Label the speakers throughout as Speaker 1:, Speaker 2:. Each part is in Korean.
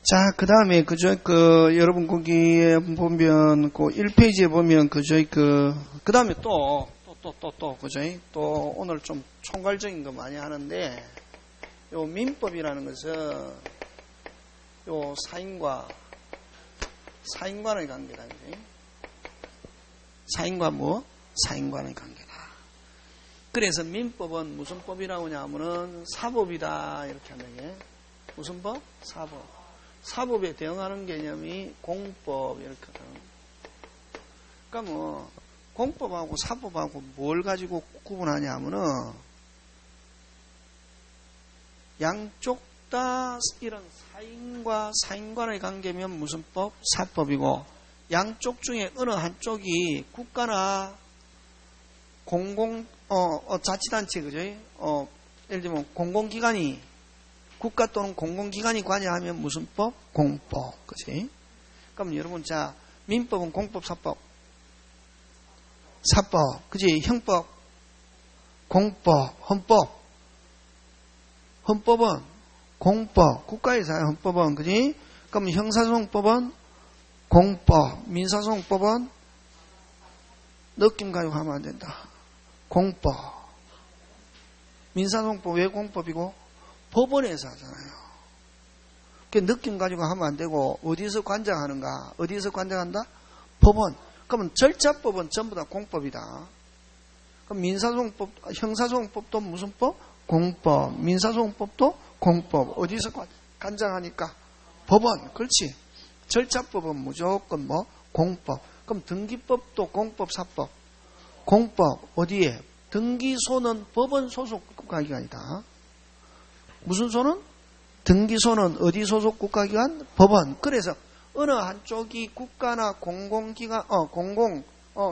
Speaker 1: 자, 그 다음에, 여러분, 거기에 보면, 1페이지에 보면, 그 다음에 또, 그죠? 또, 오늘 좀 총괄적인 거 많이 하는데, 요 민법이라는 것은, 요 사인과의 관계다, 그죠? 사인과 뭐? 사인과의 관계다. 그래서 민법은 무슨 법이라고 하냐면은, 사법이다, 이렇게 하는 게. 무슨 법? 사법. 사법에 대응하는 개념이 공법 이렇게 하거든. 그러니까 뭐 공법하고 사법하고 뭘 가지고 구분하냐 하면은 양쪽 다 이런 사인과 사인간의 관계면 무슨 법? 사법이고 양쪽 중에 어느 한쪽이 국가나 자치단체 그죠? 예를 들면 공공기관이 국가 또는 공공기관이 관여하면 무슨 법? 공법. 그치? 그럼 여러분, 자, 민법은 공법, 사법. 사법. 그치? 형법, 공법, 헌법. 헌법은 공법. 국가에서의 헌법은, 그치? 그럼 형사소송법은 공법. 민사소송법은 느낌 가지고 하면 안 된다. 공법. 민사소송법 왜 공법이고? 법원에서 하잖아요. 그 느낌 가지고 하면 안 되고 어디서 관장하는가? 어디서 관장한다? 법원. 그러면 절차법은 전부 다 공법이다. 그럼 민사소송법, 형사소송법도 무슨 법? 공법. 민사소송법도 공법. 어디서 관장하니까? 법원. 그렇지. 절차법은 무조건 뭐? 공법. 그럼 등기법도 공법, 사법. 공법. 어디에? 등기소는 법원 소속 국가기관이다. 무슨 소는? 등기소는 어디 소속 국가기관? 법원. 그래서 어느 한쪽이 국가나 공공기관,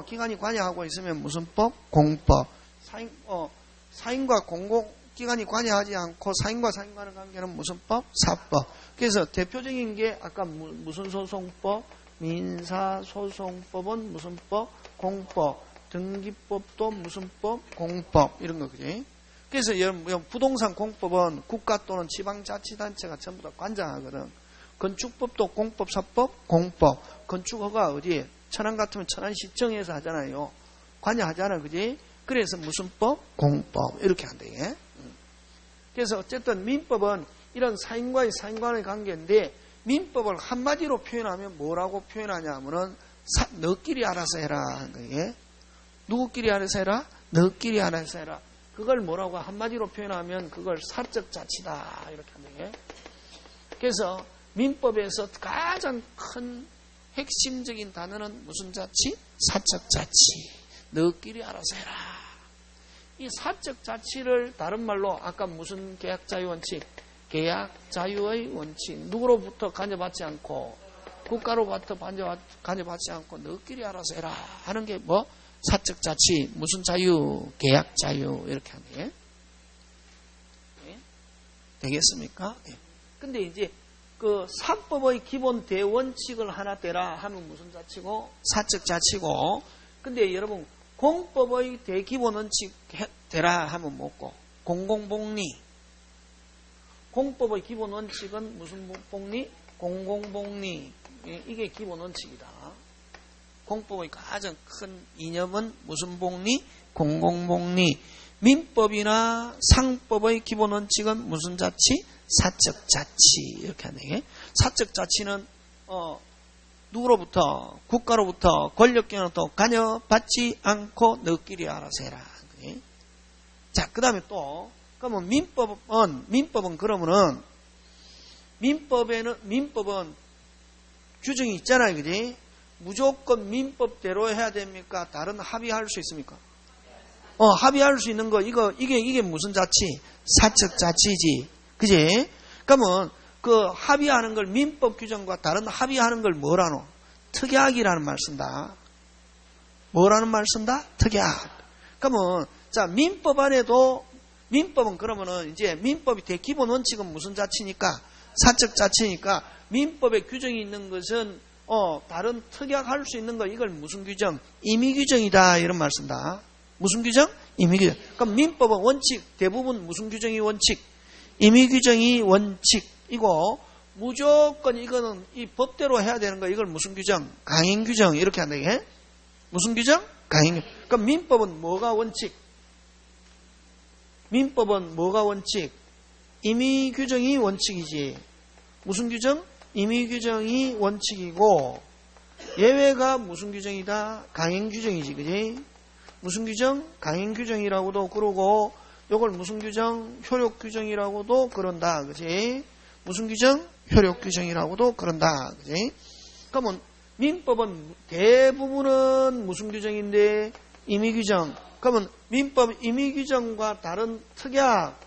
Speaker 1: 기관이 관여하고 있으면 무슨 법? 공법. 사인과 공공기관이 관여하지 않고 사인과 사인과의 관계는 무슨 법? 사법. 그래서 대표적인 게 아까 무슨 소송법? 민사소송법은 무슨 법? 공법. 등기법도 무슨 법? 공법. 이런 거, 그지? 그래서 부동산 공법은 국가 또는 지방자치단체가 전부 다 관장하거든. 건축법도 공법, 사법, 공법. 건축허가 어디에? 천안 같으면 천안시청에서 하잖아요. 관여하잖아, 그지? 그래서 무슨 법? 공법. 이렇게 한대. 그래서 어쨌든 민법은 이런 사인과의 사인간의 관계인데 민법을 한마디로 표현하면 뭐라고 표현하냐 하면은 너끼리 알아서 해라. 그게 누구끼리 알아서 해라? 너끼리 알아서 해라. 그걸 뭐라고 한마디로 표현하면 그걸 사적 자치다 이렇게 하는 게. 그래서 민법에서 가장 큰 핵심적인 단어는 무슨 자치? 사적 자치. 너끼리 알아서 해라. 이 사적 자치를 다른 말로 아까 무슨 계약 자유 원칙? 계약 자유의 원칙. 누구로부터 관여받지 않고 국가로부터 관여받지 않고 너끼리 알아서 해라 하는 게 뭐? 사적 자치, 무슨 자유? 계약 자유. 이렇게 하네. 네? 되겠습니까? 네. 근데 이제 그 사법의 기본 대원칙을 하나 떼라 하면 무슨 자치고? 사적 자치고. 근데 여러분, 공법의 대기본 원칙 떼라 하면 뭐고? 공공복리. 공법의 기본 원칙은 무슨 복리? 공공복리. 이게 기본 원칙이다. 공법의 가장 큰 이념은 무슨 복리? 공공복리. 민법이나 상법의 기본 원칙은 무슨 자치? 사적 자치. 이렇게 하네. 사적 자치는 누구로부터? 국가로부터 권력기관으로부터 관여받지 않고 너끼리 알아서 해라. 자, 그 다음에 또 그러면 민법은 그러면은 민법은 규정이 있잖아요, 그지? 무조건 민법대로 해야 됩니까? 다른 합의할 수 있습니까? 합의할 수 있는 거, 이게 무슨 자치? 사적 자치지. 그지? 그러면, 그 합의하는 걸 민법 규정과 다른 합의하는 걸 뭐라노? 특약이라는 말 쓴다. 뭐라는 말 쓴다? 특약. 그러면, 자, 민법 안에도, 민법은 그러면은, 이제 민법이 대기본 원칙은 무슨 자치니까? 사적 자치니까, 민법에 규정이 있는 것은 다른 특약할 수 있는 거, 이걸 무슨 규정? 임의규정이다. 이런 말 쓴다. 무슨 규정? 임의규정. 그럼 민법은 원칙, 대부분 무슨 규정이 원칙? 임의규정이 원칙이고, 무조건 이거는 이 법대로 해야 되는 거, 이걸 무슨 규정? 강행규정. 이렇게 한다, 이게. 무슨 규정? 강행규정. 그럼 민법은 뭐가 원칙? 민법은 뭐가 원칙? 임의규정이 원칙이지. 무슨 규정? 임의규정이 원칙이고, 예외가 무슨 규정이다? 강행규정이지, 그지? 무슨 규정? 강행규정이라고도 그러고, 요걸 무슨 규정? 효력규정이라고도 그런다, 그지? 무슨 규정? 효력규정이라고도 그런다, 그지? 그러면 민법은 대부분은 무슨 규정인데? 임의규정. 그러면 민법 임의규정과 다른 특약,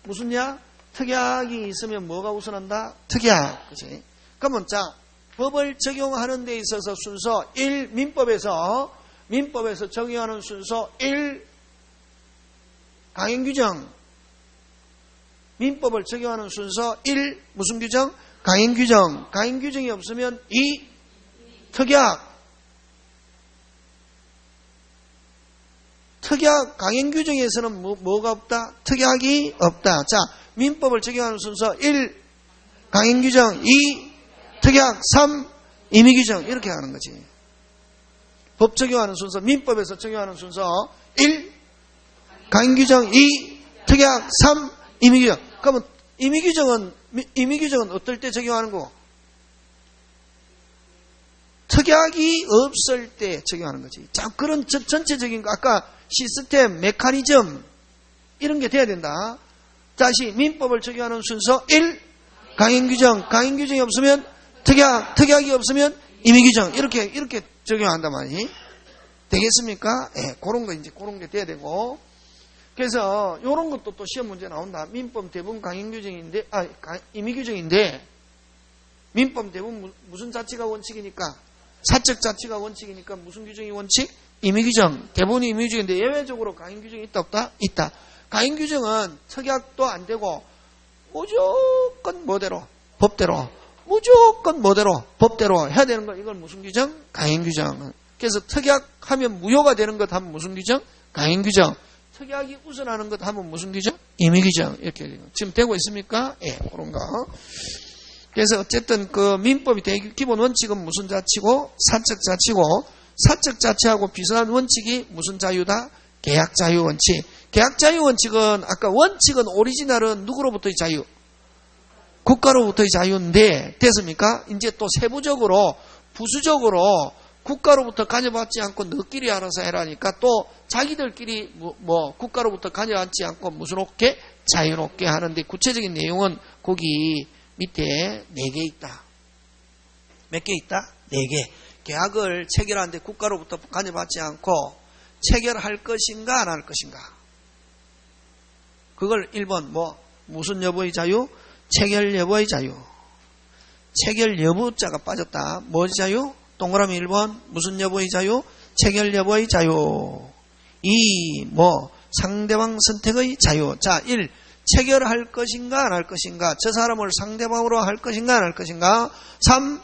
Speaker 1: 무슨야? 특약이 있으면 뭐가 우선한다? 특약, 그지? 그러면 자, 법을 적용하는 데 있어서 순서 1, 민법에서 적용하는 순서 1, 강행규정. 민법을 적용하는 순서 1, 무슨 규정? 강행규정. 강행규정이 없으면 2, 특약. 특약, 강행규정에서는 뭐가 없다? 특약이 없다. 자, 민법을 적용하는 순서 1, 강행규정. 2, 특약. 3, 임의규정. 이렇게 하는 거지. 법 적용하는 순서, 민법에서 적용하는 순서 1, 강행규정. 2, 특약. 3, 임의규정. 그러면 임의규정은 어떨 때 적용하는 거고? 특약이 없을 때 적용하는 거지. 자, 그런 전체적인 거, 아까 시스템, 메커니즘, 이런 게 돼야 된다. 다시, 민법을 적용하는 순서 1, 강행규정. 강행규정이 없으면 특약, 특약이 없으면 임의규정. 이렇게 적용한단 말이지. 되겠습니까? 예, 그런 게 돼야 되고. 그래서, 요런 것도 또 시험 문제 나온다. 민법 대부분 강행규정인데, 임의규정인데, 민법 대부분 무슨 자치가 원칙이니까? 사적 자치가 원칙이니까 무슨 규정이 원칙? 임의규정. 대부분이 임의규정인데 예외적으로 강행규정이 있다 없다? 있다. 강행규정은 특약도 안 되고 무조건 뭐대로? 법대로. 무조건 뭐대로? 법대로 해야 되는 거. 이걸 무슨 규정? 강행규정. 그래서 특약하면 무효가 되는 것 하면 무슨 규정? 강행규정. 특약이 우선하는 것 하면 무슨 규정? 임의규정. 이렇게 지금 되고 있습니까? 예, 그런 거. 그래서 어쨌든 그 민법이 기본 원칙은 무슨 자치고? 사적 자치고, 사적 자치하고 비슷한 원칙이 무슨 자유다? 계약 자유 원칙. 계약 자유 원칙은 아까 원칙은 오리지널은 누구로부터의 자유? 국가로부터의 자유인데 됐습니까? 이제 또 세부적으로 부수적으로 국가로부터 관여받지 않고 너끼리 알아서 해라니까 또 자기들끼리 뭐 국가로부터 관여받지 않고 무슨롭게 자유롭게 하는데 구체적인 내용은 거기 밑에 4개 있다. 몇 개 있다? 4개. 계약을 체결하는데 국가로부터 관여받지 않고 체결할 것인가 안 할 것인가. 그걸 1번 무슨 여부의 자유? 체결 여부의 자유. 체결 여부자가 빠졌다. 뭐의 자유? 동그라미 1번 무슨 여부의 자유? 체결 여부의 자유. 2. 상대방 선택의 자유. 자, 1. 체결할 것인가 안 할 것인가. 저 사람을 상대방으로 할 것인가 안 할 것인가. 3.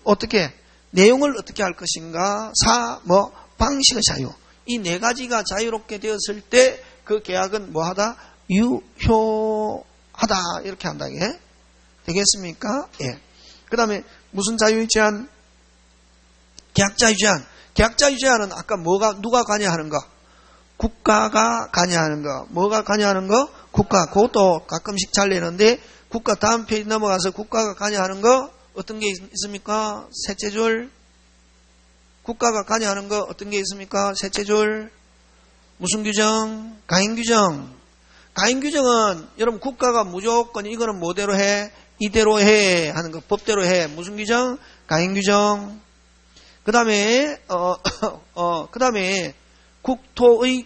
Speaker 1: 어떻게? 내용을 어떻게 할 것인가. 4. 방식의 자유. 이 4가지가 자유롭게 되었을 때 그 계약은 뭐하다? 유효하다. 이렇게 한다. 예? 되겠습니까? 예. 그 다음에 무슨 자유의 제한? 계약자유 제한. 계약자유 제한은 아까 누가 관여하는 거? 국가가 관여하는 거. 뭐가 관여하는 거? 국가. 그것도 가끔씩 잘 내는데 국가 다음 페이지 넘어가서 국가가 관여하는 거 어떤 게 있습니까? 셋째 줄. 국가가 관여하는 거 어떤 게 있습니까? 셋째 줄. 무슨 규정? 강행규정. 강행규정은 여러분 국가가 무조건 이거는 뭐대로 해? 이대로 해 하는 거. 법대로 해. 무슨 규정? 강행규정. 그 다음에 국토의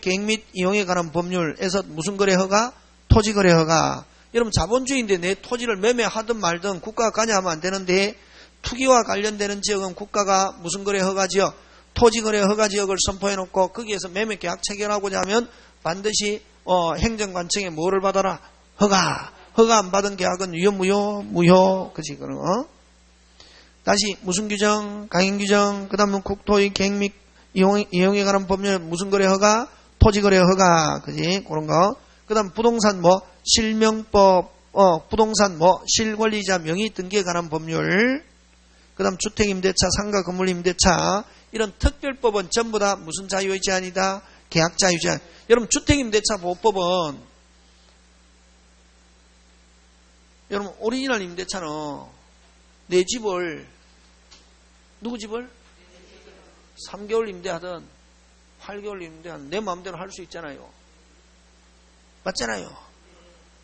Speaker 1: 계획 및 이용에 관한 법률에서 무슨 거래 허가? 토지 거래 허가. 여러분 자본주의인데 내 토지를 매매하든 말든 국가가 관여하면 안 되는데 투기와 관련되는 지역은 국가가 무슨 거래 허가 지역? 토지 거래 허가 지역을 선포해 놓고 거기에서 매매 계약 체결하고자 하면 반드시 행정관청에 뭐를 받아라? 허가. 허가 안 받은 계약은 유효 무효. 그치 그런 거. 다시 무슨 규정? 강행규정. 그 다음은 국토의 계획 및 이용에 관한 법률 무슨 거래 허가? 토지 거래 허가. 그지? 그런 거. 그 다음 부동산 실명법, 부동산 실권리자 명의 등기에 관한 법률, 그 다음 주택임대차, 상가 건물임대차, 이런 특별법은 전부 다 무슨 자유의 제한이다? 계약 자유 제한. 여러분, 주택임대차 보호법은, 여러분, 오리지널 임대차는 내 집을, 누구 집을? 3개월 임대하든 8개월 임대하든 내 마음대로 할 수 있잖아요. 맞잖아요.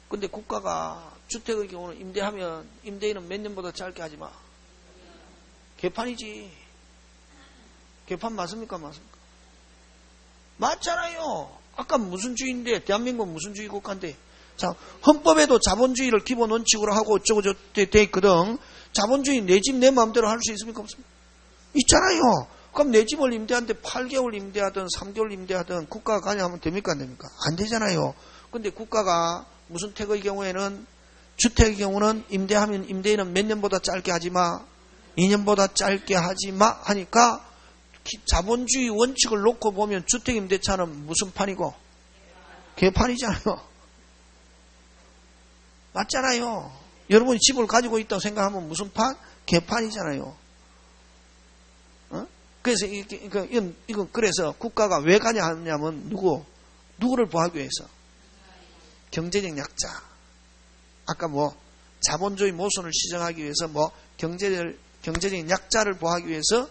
Speaker 1: 근데 국가가 주택의 경우는 임대하면 임대인은 몇 년보다 짧게 하지 마. 개판이지. 개판 맞습니까? 맞습니까? 맞잖아요. 아까 무슨 주의인데, 대한민국 무슨 주의 국가인데. 자, 헌법에도 자본주의를 기본 원칙으로 하고 어쩌고저쩌고 돼 있거든. 자본주의 내 집 내 마음대로 할 수 있습니까? 없습니까? 있잖아요. 그럼 내 집을 임대하는데 8개월 임대하든 3개월 임대하든 국가가 관여하면 됩니까? 안 됩니까? 안 되잖아요. 근데 국가가 무슨 택의 경우에는, 주택의 경우는 임대하면 임대인은 몇 년보다 짧게 하지 마, 2년보다 짧게 하지 마 하니까 자본주의 원칙을 놓고 보면 주택임대차는 무슨 판이고? 개판이잖아요. 맞잖아요. 여러분이 집을 가지고 있다고 생각하면 무슨 판? 개판이잖아요. 그래서 이건 그래서 국가가 왜 가냐 하냐면 누구를 보호하기 위해서? 경제적 약자. 아까 자본주의 모순을 시정하기 위해서 경제적 약자를 보호하기 위해서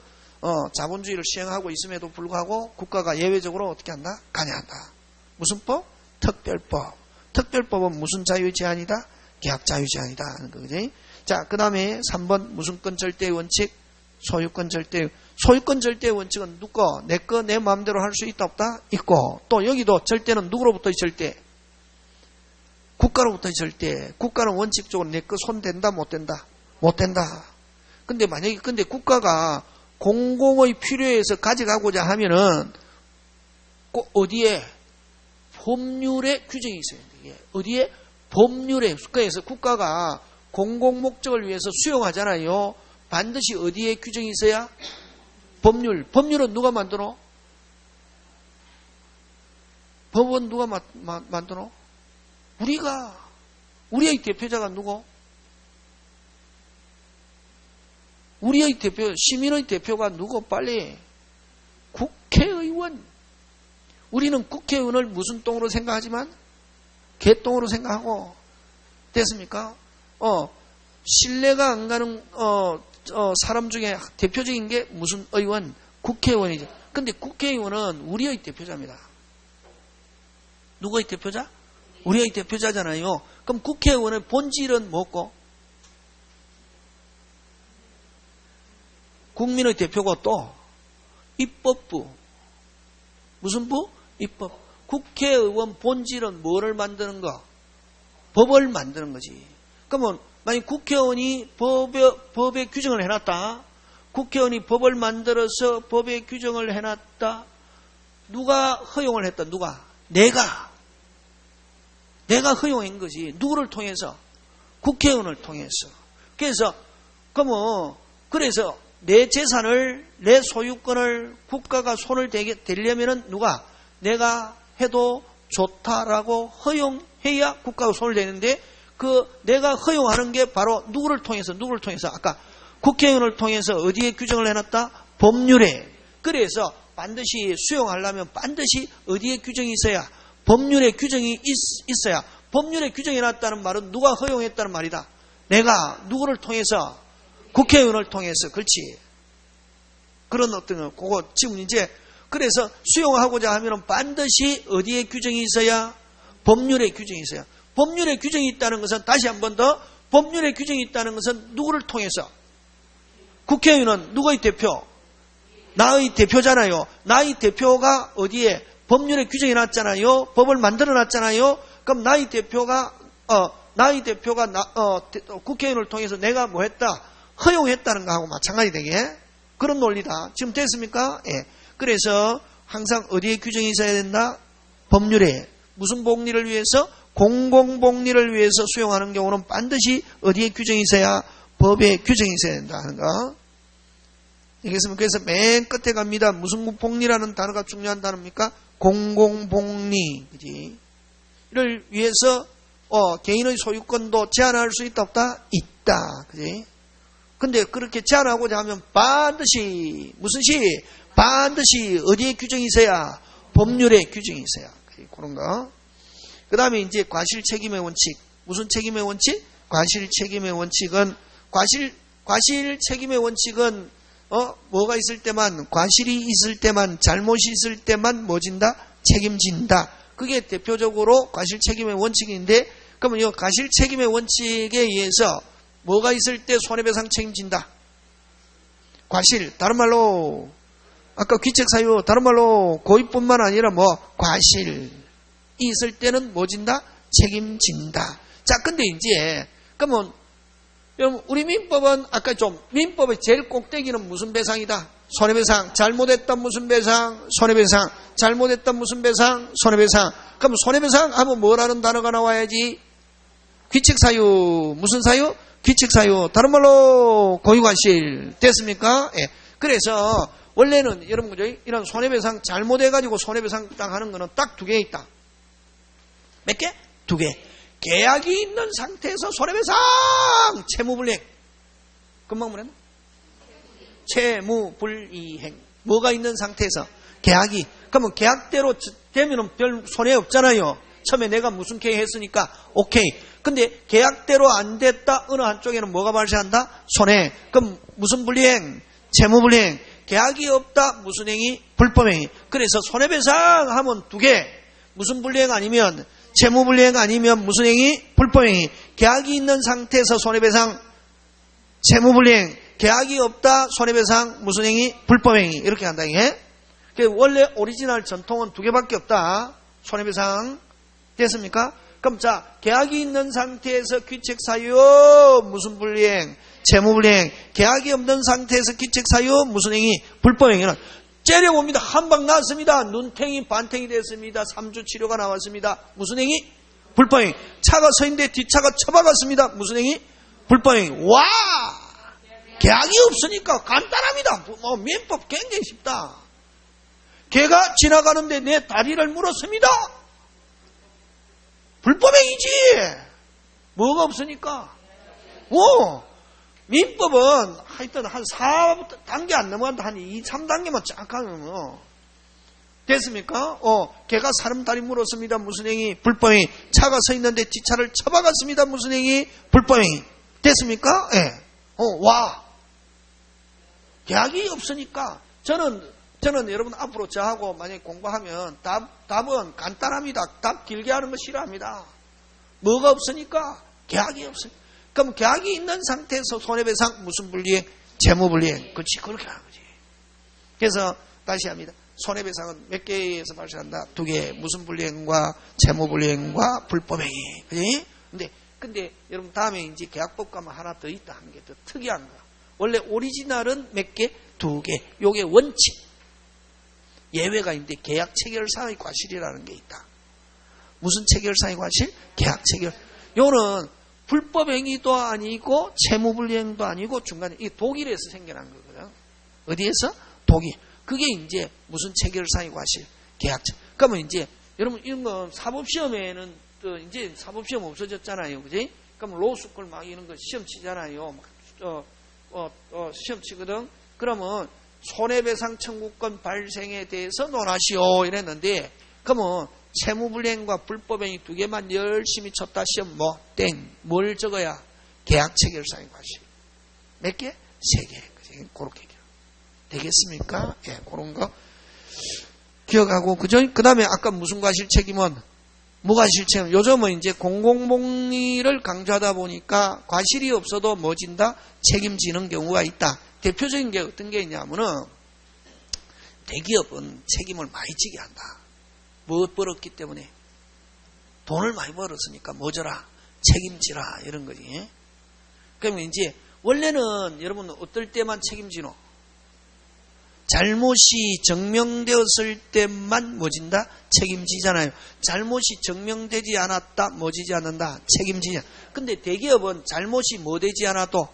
Speaker 1: 자본주의를 시행하고 있음에도 불구하고 국가가 예외적으로 어떻게 한다? 관여한다. 무슨 법? 특별법. 특별법은 무슨 자유의 제한이다? 계약 자유 제한이다 하는 거지. 자, 그 다음에 3번 무슨권 절대의 원칙? 소유권 절대. 소유권 절대의 원칙은 누구? 내 거 내 마음대로 할 수 있다 없다? 있고, 또 여기도 절대는 누구로부터의 절대? 국가로부터의 절대. 국가는 원칙적으로 내 거 손 된다 못 된다? 못 된다. 근데 만약에 국가가 공공의 필요에 의해서 가져가고자 하면은 꼭 어디에? 법률에 규정이 있어야 돼. 어디에? 법률에. 그래서 국가가 공공 목적을 위해서 수용하잖아요. 반드시 어디에 규정이 있어야? 법률. 법률은 누가 만들어? 법은 누가 만들어? 우리의 대표자가 누구? 우리의 대표, 시민의 대표가 누구? 빨리. 국회의원. 우리는 국회의원을 무슨 똥으로 생각하지만? 개똥으로 생각하고. 됐습니까? 신뢰가 안 가는, 사람 중에 대표적인 게 무슨 의원? 국회의원이죠. 근데 국회의원은 우리의 대표자입니다. 누구의 대표자? 우리의 대표자잖아요. 그럼 국회의원의 본질은 뭐고? 국민의 대표고 또 입법부. 무슨 부? 입법. 국회의원 본질은 뭐를 만드는 거? 법을 만드는 거지. 그러면 만약 국회의원이 법에 규정을 해놨다. 국회의원이 법을 만들어서 법에 규정을 해놨다. 누가 허용을 했다? 누가? 내가 허용한 거지. 누구를 통해서? 국회의원을 통해서. 그래서 내 재산을, 내 소유권을 국가가 손을 대려면은 누가? 내가 해도 좋다라고 허용해야 국가가 손을 대는데, 내가 허용하는 게 바로 누구를 통해서? 아까 국회의원을 통해서 어디에 규정을 해놨다? 법률에. 그래서 반드시 수용하려면 반드시 어디에 규정이 있어야? 법률에 규정이 있어야. 법률에 규정해놨다는 말은 누가 허용했다는 말이다. 내가 누구를 통해서? 국회의원을 통해서. 그렇지. 그런 그거 지금 이제 그래서 수용하고자 하면 반드시 어디에 규정이 있어야? 법률에 규정이 있어야. 법률에 규정이 있다는 것은 다시 한 번 더 법률에 규정이 있다는 것은 누구를 통해서? 국회의원은 누구의 대표? 나의 대표잖아요. 나의 대표가 어디에? 법률에 규정해 놨잖아요. 법을 만들어 놨잖아요. 그럼 나의 대표가 국회의원을 통해서 내가 뭐 했다? 허용했다는 거하고 마찬가지 되게. 그런 논리다. 지금 됐습니까? 예. 그래서 항상 어디에 규정이 있어야 된다? 법률에. 무슨 복리를 위해서? 공공복리를 위해서 수용하는 경우는 반드시 어디에 규정이 있어야? 법에 규정이 있어야 된다 하는 거. 알겠습니까? 그래서 맨 끝에 갑니다. 무슨 복리라는 단어가 중요한 단어입니까? 공공복리. 그지? 를 위해서 개인의 소유권도 제한할 수 있다, 없다? 있다. 그지? 근데 그렇게 제한하고자 하면 반드시, 무슨 시? 반드시 어디에 규정이 있어야? 법률에 규정이 있어야. 그런 거. 그 다음에 이제 과실 책임의 원칙. 무슨 책임의 원칙? 과실 책임의 원칙은, 과실 책임의 원칙은, 뭐가 있을 때만, 과실이 있을 때만, 잘못이 있을 때만 뭐 진다? 책임진다. 그게 대표적으로 과실 책임의 원칙인데, 그러면 이 과실 책임의 원칙에 의해서 뭐가 있을 때 손해배상 책임진다? 과실, 다른 말로, 아까 귀책사유, 다른 말로 고의뿐만 아니라 뭐, 과실이 있을 때는 뭐 진다? 책임진다. 자, 근데 이제, 그러면, 여러분, 우리 민법은 아까 민법의 제일 꼭대기는 무슨 배상이다? 손해배상. 잘못했다 무슨 배상? 손해배상. 잘못했다 무슨 배상? 손해배상. 그럼 손해배상 하면 뭐라는 단어가 나와야지? 귀책사유. 무슨 사유? 귀책사유. 다른 말로 고의과실. 됐습니까? 예. 그래서 원래는 여러분 그죠? 이런 손해배상 잘못해가지고 손해배상 당하는 거는 딱 두 개 있다. 몇 개? 두 개. 계약이 있는 상태에서 손해배상 채무불이행. 금방 뭐랬나? 채무불이행. 뭐가 있는 상태에서? 계약이. 그러면 계약대로 되면은 별 손해 없잖아요. 처음에 내가 무슨 계획했으니까 오케이. 근데 계약대로 안 됐다. 어느 한쪽에는 뭐가 발생한다? 손해. 그럼 무슨 불이행? 채무불이행. 계약이 없다. 무슨 행위? 불법행위. 그래서 손해배상 하면 두 개. 무슨 불이행 아니면 채무불이행 아니면 무슨 행위? 불법행위. 계약이 있는 상태에서 손해배상 채무불이행. 계약이 없다. 손해배상 무슨 행위? 불법행위. 이렇게 한다. 이게. 원래 오리지널 전통은 두 개밖에 없다. 손해배상. 됐습니까? 그럼 자, 계약이 있는 상태에서 귀책사유 무슨 불이행? 채무불이행. 계약이 없는 상태에서 귀책사유 무슨 행위? 불법행위는 째려봅니다. 한방 났습니다. 눈탱이 반탱이 됐습니다. 3주 치료가 나왔습니다. 무슨 행위? 불법행위. 차가 서 있는데 뒷차가 쳐박았습니다. 무슨 행위? 불법행위. 와! 계약이 없으니까 간단합니다. 민법 굉장히 쉽다. 걔가 지나가는데 내 다리를 물었습니다. 불법행위지. 뭐가 없으니까. 민법은 하여튼 한 4단계 안 넘어간다. 한 2, 3단계만 쫙 하면 됐습니까? 걔가 사람 다리 물었습니다. 무슨 행위? 불법행위. 차가 서 있는데 뒷차를 쳐박았습니다. 무슨 행위? 불법행위. 됐습니까? 예. 와. 계약이 없으니까 저는 여러분 앞으로 저하고 만약에 공부하면 답은 간단합니다. 답 길게 하는 거 싫어합니다. 뭐가 없으니까? 계약이 없으니까. 그럼 계약이 있는 상태에서 손해배상 무슨 불이행? 채무불이행. 그렇지. 그렇게 하는 거지. 그래서 다시 합니다. 손해배상은 몇 개에서 발생한다? 두 개. 무슨 불이행과 채무불이행과 불법행위. 그지? 근데 여러분 다음에 이제 계약법 가면 하나 더 있다. 한 개 더 특이한 거. 원래 오리지널은 몇 개? 두 개. 요게 원칙. 예외가 있는데 계약 체결상의 과실이라는 게 있다. 무슨 체결상의 과실? 계약 체결. 요는 불법행위도 아니고 채무불이행도 아니고 중간에 이 독일에서 생겨난 거거든. 어디에서? 독일. 그게 이제 무슨 체결상의 과실? 계약. 그러면 이제 여러분 이런 거 사법시험에는 또 이제 사법시험 없어졌잖아요. 그지? 그럼 로스쿨 막 이런 거 시험 치잖아요. 시험 치거든. 그러면 손해배상 청구권 발생에 대해서 논하시오 이랬는데 그러면 채무불이행과 불법행위 두 개만 열심히 쳤다 시험 땡. 뭘 적어야? 계약 체결상의 과실. 몇 개? 세 개. 그렇게 되겠습니까? 예, 그런 거 기억하고 그죠? 그 다음에 아까 무슨 과실 책임은 무과실 책임. 요즘은 이제 공공복리를 강조하다 보니까 과실이 없어도 뭐 진다? 책임지는 경우가 있다. 대표적인 게 어떤 게 있냐면은 대기업은 책임을 많이 지게 한다. 뭐 벌었기 때문에 돈을 많이 벌었으니까 뭐져라 책임지라 이런 거지. 그러면 이제 원래는 여러분 어떨 때만 책임지노? 잘못이 증명되었을 때만 뭐진다? 책임지잖아요. 잘못이 증명되지 않았다 뭐지지 않는다? 책임지냐. 근데 대기업은 잘못이 뭐 되지 않아도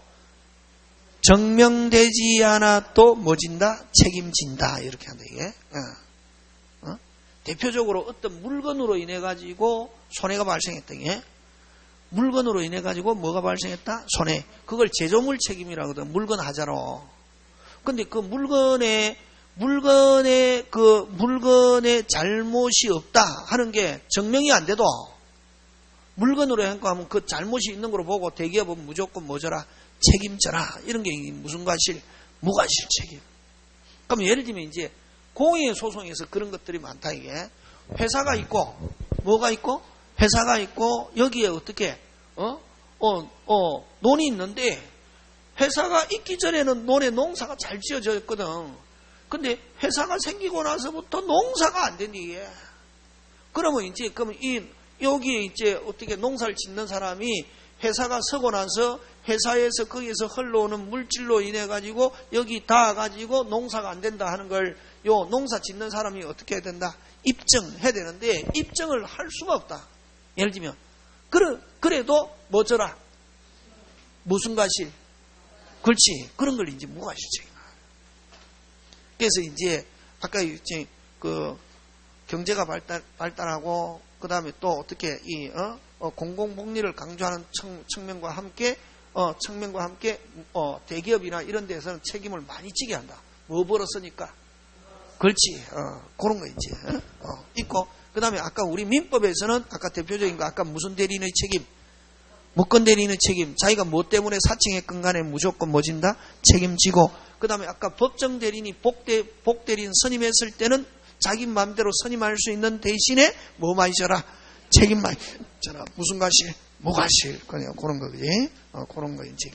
Speaker 1: 증명되지 않아도 뭐진다? 책임진다 이렇게 한다 이게. 대표적으로 어떤 물건으로 인해 가지고 손해가 발생했던 게 물건으로 인해 가지고 뭐가 발생했다? 손해. 그걸 제조물 책임이라거든. 물건 하자로. 근데 그 물건에 잘못이 없다 하는 게 증명이 안 돼도 물건으로 하면 그 잘못이 있는 걸로 보고 대기업은 무조건 뭐져라? 책임져라. 이런 게 무슨 과실? 무과실 책임. 그럼 예를 들면 이제 공의 소송에서 그런 것들이 많다 이게. 회사가 있고 뭐가 있고? 회사가 있고 여기에 어떻게 논이 있는데 회사가 있기 전에는 논에 농사가 잘 지어졌거든. 근데 회사가 생기고 나서부터 농사가 안 된다 이게. 그러면 이제 여기에 이제 어떻게 농사를 짓는 사람이 회사가 서고 나서 회사에서 거기에서 흘러오는 물질로 인해 가지고 여기 닿아 가지고 농사가 안 된다 하는 걸 요 농사 짓는 사람이 어떻게 해야 된다? 입증해야 되는데 입증을 할 수가 없다. 예를 들면 그래도 뭐더라? 무슨 과실? 그렇지. 그런 걸 이제 무과실 책임이야. 그래서 이제 아까 이제 그 경제가 발달하고 그 다음에 또 어떻게 공공복리를 강조하는 측면과 함께 대기업이나 이런 데서는 책임을 많이 지게 한다. 뭐 벌었으니까. 그렇지. 그런 거 이제 있고 그 다음에 아까 우리 민법에서는 아까 대표적인 거 아까 무슨 대리인의 책임, 무권 대리인의 책임, 자기가 뭐 때문에 사칭했건 간에 무조건 뭐 진다? 책임지고 그 다음에 아까 법정 대리인이 복대리인 선임했을 때는 자기 마음대로 선임할 수 있는 대신에 뭐 많이 져라? 책임 많이 져라. 무슨 과실? 무과실. 그냥 그런 거, 그지? 그런 거 이제.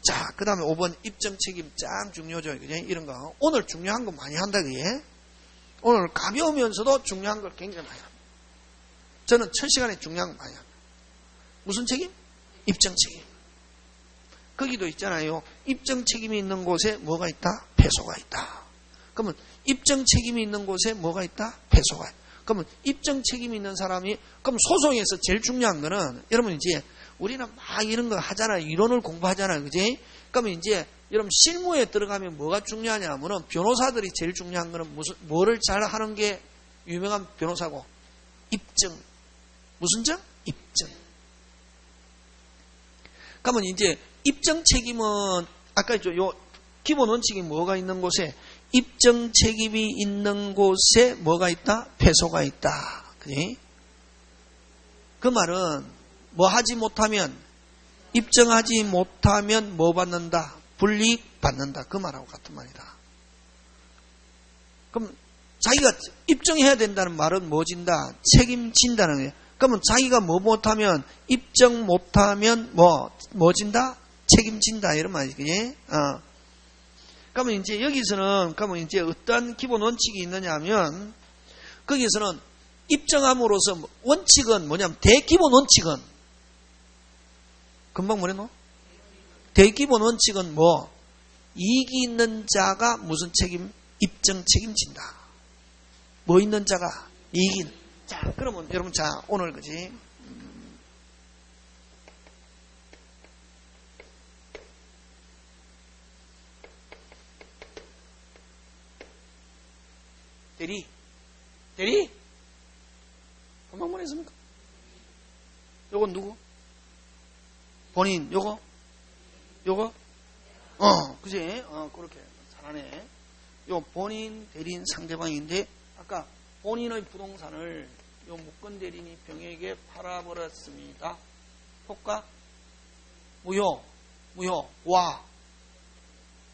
Speaker 1: 자, 그 다음에 5번 입증 책임 짱 중요하죠. 그지? 이런 거. 오늘 중요한 거 많이 한다, 그게. 오늘 가벼우면서도 중요한 걸 굉장히 많이 합니다. 저는 첫 시간에 중요한 거 많이 합니다. 무슨 책임? 입증 책임. 거기도 있잖아요. 입증 책임이 있는 곳에 뭐가 있다? 패소가 있다. 그러면 입증 책임이 있는 곳에 뭐가 있다? 패소가 있다. 그러면 입증 책임이 있는 사람이, 그럼 소송에서 제일 중요한 거는, 여러분 이제 우리는 막 이런 거 하잖아요. 이론을 공부하잖아요. 그지? 그러면 이제 여러분 실무에 들어가면 뭐가 중요하냐 하면은 변호사들이 제일 중요한 거는 뭐를 잘 하는 게 유명한 변호사고? 입증. 무슨 증? 입증. 그러면 이제 입증 책임은 아까 요 기본 원칙이 뭐가 있는 곳에 입증 책임이 있는 곳에 뭐가 있다? 패소가 있다. 그지? 그 말은 뭐 하지 못하면 입증하지 못하면 뭐 받는다? 불이익 받는다. 그 말하고 같은 말이다. 그럼 자기가 입증해야 된다는 말은 뭐 진다? 책임진다는 거예요. 그러면 자기가 뭐 못하면 입증 못하면 뭐 진다? 책임진다 이런 말이지. 그러면 이제 여기서는 그러면 이제 어떤 기본 원칙이 있느냐면 거기서는 입증함으로써 원칙은 뭐냐면 대기본 원칙은 금방 뭐랬노? 대기본 원칙은 뭐 이익이 있는 자가 무슨 책임? 입증 책임진다. 뭐 있는 자가 이익이. 자, 그러면 여러분 자 오늘 그지? 대리? 금방 보냈습니까? 요건 누구? 본인, 요거? 그지? 그렇게. 잘하네. 요 본인, 대리인, 상대방인데, 아까 본인의 부동산을 요 무권 대리인이 병에게 팔아버렸습니다. 효과? 무효. 와.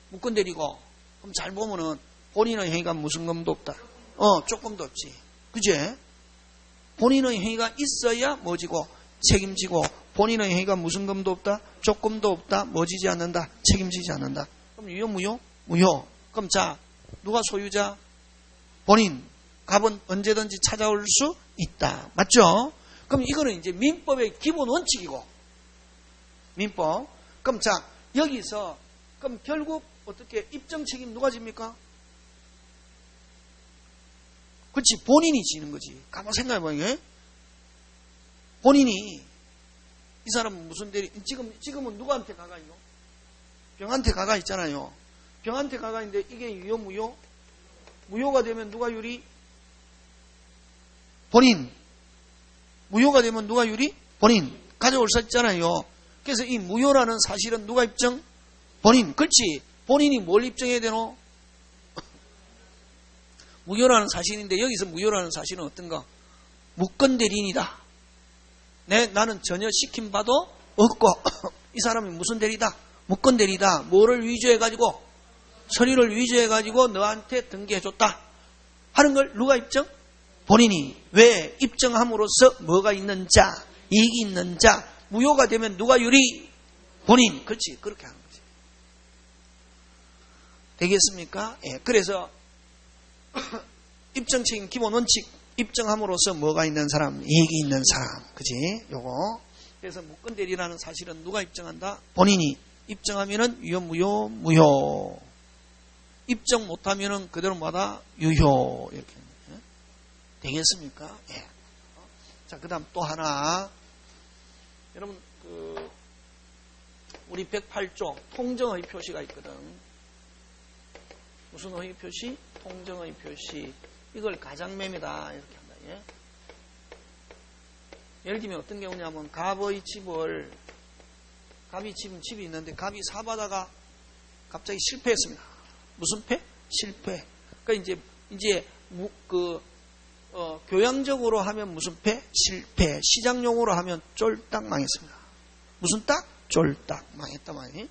Speaker 1: 무권 대리고. 그럼 잘 보면은 본인의 행위가 무슨 검도 없다. 조금도 없지. 그제? 본인의 행위가 있어야 뭐지고? 책임지고, 본인의 행위가 무슨 검도 없다? 조금도 없다? 뭐지지 않는다? 책임지지 않는다. 그럼 유효, 무효? 무효. 그럼 자, 누가 소유자? 본인. 값은 언제든지 찾아올 수 있다. 맞죠? 그럼 이거는 이제 민법의 기본 원칙이고, 민법. 그럼 자, 여기서, 그럼 결국 어떻게 입증 책임 누가 집니까? 그렇지, 본인이 지는 거지. 가만 생각해봐요. 본인이, 이 사람은 무슨 대리, 지금은 누구한테 가가 있노? 병한테 가가 있잖아요. 병한테 가가 있는데 이게 유효, 무효? 무효가 되면 누가 유리? 본인. 무효가 되면 누가 유리? 본인. 가져올 수 있잖아요. 그래서 이 무효라는 사실은 누가 입증? 본인. 그렇지. 본인이 뭘 입증해야 되노? 무효라는 사실인데 여기서 무효라는 사실은 어떤가? 무건 대리인이다. 나는 전혀 시킨 바도 없고 이 사람이 무슨 대리다? 무건 대리다. 뭐를 위조해가지고? 서류를 위조해가지고 너한테 등기해줬다 하는 걸 누가 입증? 본인이. 왜? 입증함으로써 뭐가 있는 자, 이익이 있는 자. 무효가 되면 누가 유리? 본인. 그렇지. 그렇게 하는 거지. 되겠습니까? 예. 그래서 입증 책임 기본 원칙. 입증함으로써 뭐가 있는 사람, 이익이 있는 사람. 그지? 요거. 그래서 무건 대리라는 사실은 누가 입증한다? 본인이. 입증하면은 유효, 무효, 무효. 입증 못하면은 그대로 마다 유효. 이렇게. 되겠습니까? 예. 자, 그 다음 또 하나. 여러분, 우리 108조 통정의 표시가 있거든. 무슨 의의 표시? 통정의 표시. 이걸 가장매매다. 이렇게 한다. 예? 예를 들면 어떤 경우냐면, 갑의 집을, 갑이 집이 있는데, 갑이 사바다가 갑자기 실패했습니다. 무슨 패? 실패. 그러니까 이제, 교양적으로 하면 무슨 패? 실패. 시장용으로 하면 쫄딱 망했습니다. 무슨 딱? 쫄딱 망했다 말이에요.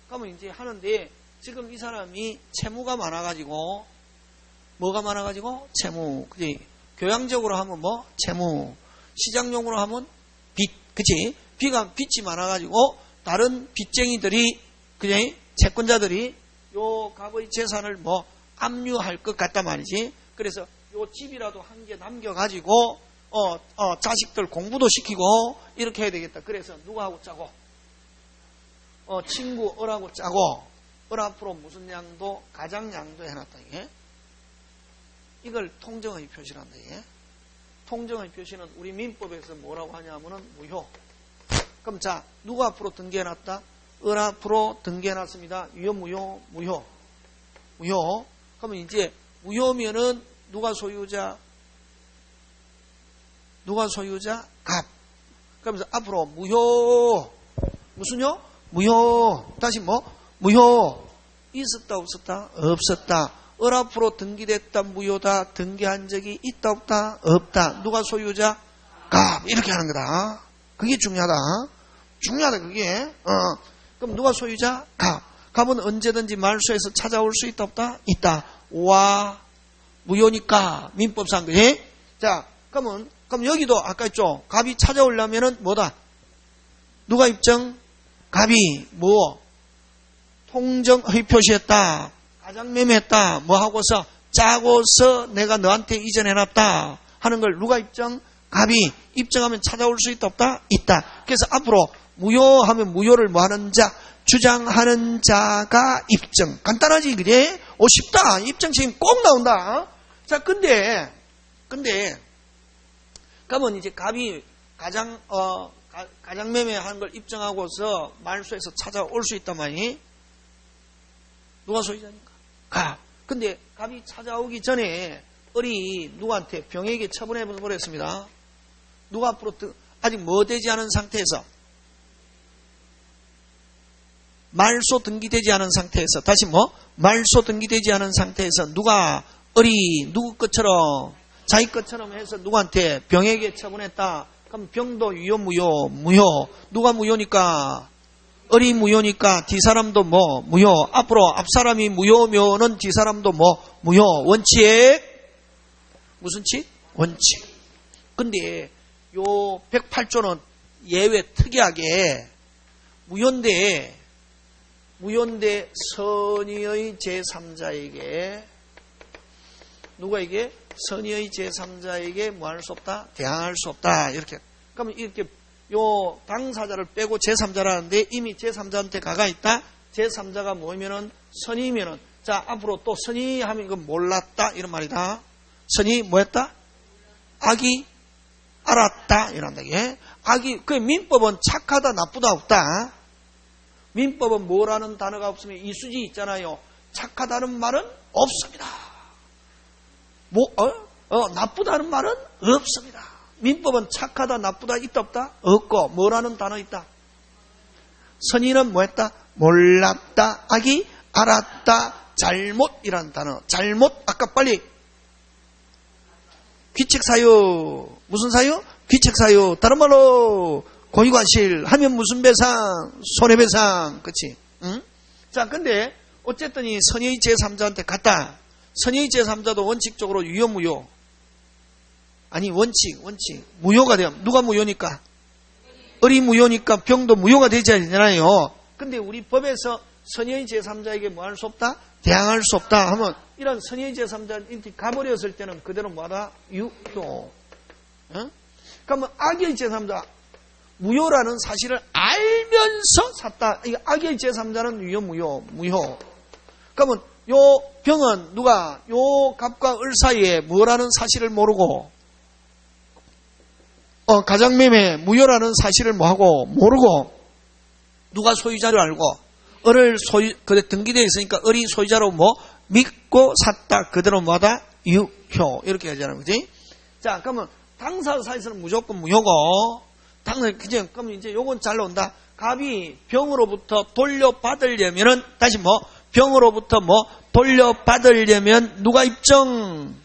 Speaker 1: 그러면 이제 하는데 지금 이 사람이 채무가 많아가지고 뭐가 많아가지고 채무. 그지? 교양적으로 하면 뭐? 채무. 시장용으로 하면 빚. 그치? 빚이 많아가지고 다른 빚쟁이들이 그지? 채권자들이 요 갑의 재산을 뭐 압류할 것 같단 말이지. 그래서 요 집이라도 한 개 남겨가지고, 자식들 공부도 시키고, 이렇게 해야 되겠다. 그래서 누구하고 짜고? 친구 을하고 짜고, 을 앞으로 무슨 양도? 가장양도 해놨다, 이게. 이걸 통정의 표시란다, 이게. 통정의 표시는 우리 민법에서 뭐라고 하냐면은 무효. 그럼 자, 누구 앞으로 등기해놨다? 을 앞으로 등기해놨습니다. 유효, 무효, 무효. 무효. 그러면 이제, 무효면은, 누가 소유자? 갑. 그러면서 앞으로 무효. 무슨요? 무효. 다시 뭐? 무효. 있었다 없었다? 없었다. 을 앞으로 등기됐다 무효다. 등기한 적이 있다 없다? 없다. 누가 소유자? 갑. 이렇게 하는 거다. 그게 중요하다. 중요하다 그게. 그럼 누가 소유자? 갑. 갑은 언제든지 말소에서 찾아올 수 있다 없다? 있다. 와. 무효니까 민법상 그지? 자, 그럼 여기도 아까 했죠. 갑이 찾아오려면은 뭐다? 누가 입증? 갑이 뭐 통정의 표시했다. 가장매매했다. 뭐 하고서 짜고서 내가 너한테 이전해놨다 하는 걸 누가 입증? 갑이 입증하면 찾아올 수 있다 없다? 있다. 그래서 앞으로 무효하면 무효를 뭐 하는 자? 주장하는 자가 입증. 간단하지 그래? 쉽다. 입증 책임 꼭 나온다. 자, 근데 그러면 이제 갑이 가장매매한 걸 입증하고서 말소에서 찾아올 수 있단 말이니? 누가 소유자니까? 갑. 근데 갑이 찾아오기 전에 을이 누구한테 병에게 처분해 버렸습니다. 누가 앞으로 아직 뭐 되지 않은 상태에서 말소 등기되지 않은 상태에서 다시 뭐? 말소 등기되지 않은 상태에서 누가 을이 누구 것처럼 자기 것처럼 해서 누구한테 병에게 처분했다. 그럼 병도 유효 무효? 무효. 누가 무효니까? 을이 무효니까 뒷사람도 뭐? 무효. 앞으로 앞사람이 무효면은 뒷사람도 뭐? 무효. 원칙? 무슨 칙? 원칙. 근데 요 108조는 예외 특이하게 무효인데 선의의 제3자에게 누구에게? 선의의 제3자에게 뭐 할 수 없다? 대항할 수 없다. 이렇게. 그러면 이렇게 요 당사자를 빼고 제3자라는데 이미 제3자한테 가가 있다? 제3자가 뭐면은 선의면은 자, 앞으로 또 선의 하면 이거 몰랐다. 이런 말이다. 선의 뭐 했다? 악이 알았다. 이런다. 이게. 악이, 그 민법은 착하다, 나쁘다, 없다. 민법은 뭐라는 단어가 없으면 이수지 있잖아요. 착하다는 말은 없습니다. 나쁘다는 말은 없습니다. 민법은 착하다, 나쁘다, 있다, 없다? 없고, 뭐라는 단어 있다? 선의는 뭐 했다? 몰랐다, 악이 알았다, 잘못이라는 단어. 잘못, 아까 빨리. 귀책사유. 무슨 사유? 귀책사유. 다른 말로, 고의과실. 하면 무슨 배상? 손해배상. 그치? 응? 자, 근데, 어쨌든 이 선의의 제3자한테 갔다. 선의의 제3자도 원칙적으로 유효, 무효. 아니, 원칙. 무효가 돼요. 누가 무효니까? 을이 무효니까 병도 무효가 되지 않잖아요. 근데 우리 법에서 선의의 제3자에게 뭐 할 수 없다? 대항할 수 없다 하면, 이런 선의의 제3자한테 가버렸을 때는 그대로 뭐하다? 유효. 어? 그러면 악의 제3자, 무효라는 사실을 알면서 샀다. 이 악의 제3자는 유효, 무효. 그러면 요 병은 누가 요 갑과 을 사이에 뭐라는 사실을 모르고 가장매매 무효라는 사실을 뭐하고 모르고 누가 소유자를 알고 을을 그래 등기되어 있으니까 을이 소유자로 뭐 믿고 샀다. 그대로 뭐하다? 유효. 이렇게 하잖아요. 그지? 자, 그러면 당사 사이에서는 무조건 무효고 그럼 이제 요건 잘 나온다. 갑이 병으로부터 돌려받으려면은 다시 뭐 병으로부터 뭐 돌려받으려면 누가 입증?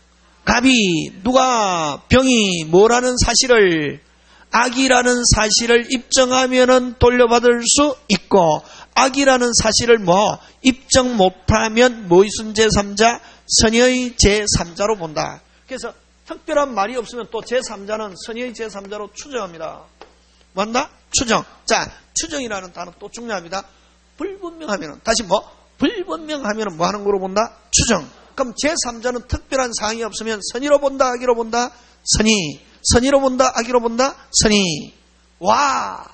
Speaker 1: 갑이 누가 병이 뭐라는 사실을 악이라는 사실을 입증하면은 돌려받을 수 있고 악이라는 사실을 뭐 입증 못하면 모의순 제3자 선의의 제3자로 본다. 그래서 특별한 말이 없으면 또 제3자는 선의의 제3자로 추정합니다. 뭐한다? 추정. 자, 추정이라는 단어 또 중요합니다. 불분명하면은 다시 뭐 불분명하면은 뭐 하는 거로 본다? 추정. 그럼 제3자는 특별한 사항이 없으면 선의로 본다, 악의로 본다? 선의. 선의로 본다, 악의로 본다? 선의. 와!